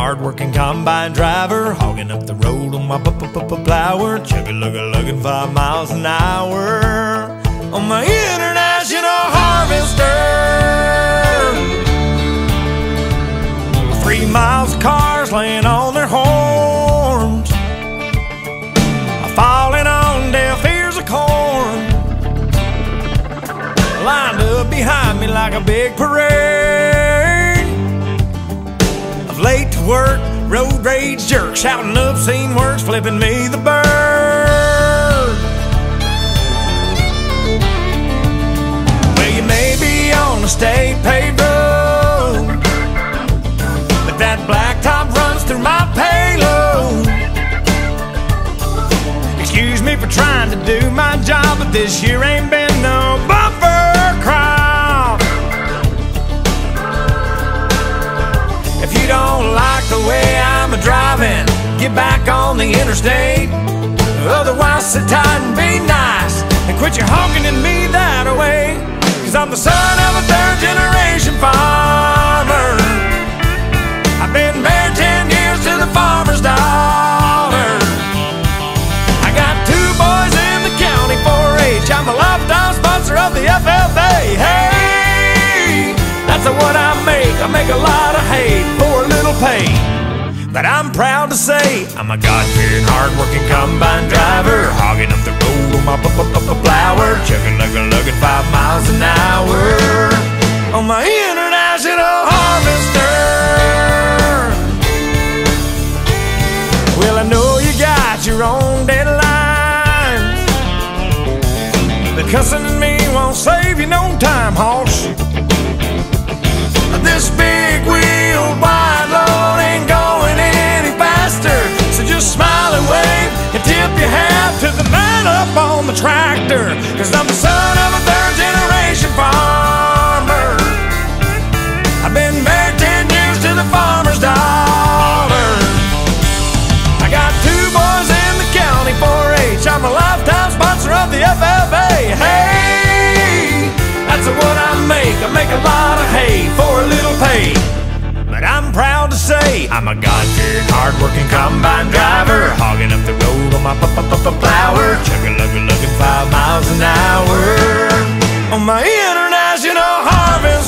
hard-working combine driver, hogging up the road on my plower, chugga-lugga-lugging 5 miles an hour on my international harvester. 3 miles of cars laying on their horns, falling on deaf ears of corn, lined up behind me like a big parade of late to work, road rage jerks, shouting obscene words, flipping me the bird. Well, you may be on a state paved road, but that blacktop runs through my payload. Excuse me for trying to do my job, but this year ain't been no bumper crop. If you don't like the way I'm a-driving, get back on the interstate. Otherwise, sit tight and be nice and quit your honking at me that way. 'Cause I'm the son of a third-generation farmer. I've been married 10 years to the farmer's daughter. I got 2 boys in the county 4-H. I'm a lifetime sponsor of the FFA. Hey, that's what I make a lot of hay for a little pay. But I'm proud to say I'm a God-fearing, hard-working combine driver, hogging up the road on my plower, chugga-lugga-lugging 5 miles an hour on my international harvester. Well, I know you got your own deadlines, but cussing at me won't save you no time, hoss. This big wheel wide load ain't going any faster, so just smile and wave and tip your hat to the man up on the tractor. 'Cause I'm the son of a third-generation farmer. I've been married 10 years to the farmer's daughter. I got 2 boys in the county 4-H. I'm a lifetime sponsor of the FFA. Hey, that's what I make a lot of hay for a little pay. But I'm proud to say I'm a God-fearing, hard-working combine driver, hogging up the road on my plower, chugga-lugga-lugging 5 miles an hour on my international harvester.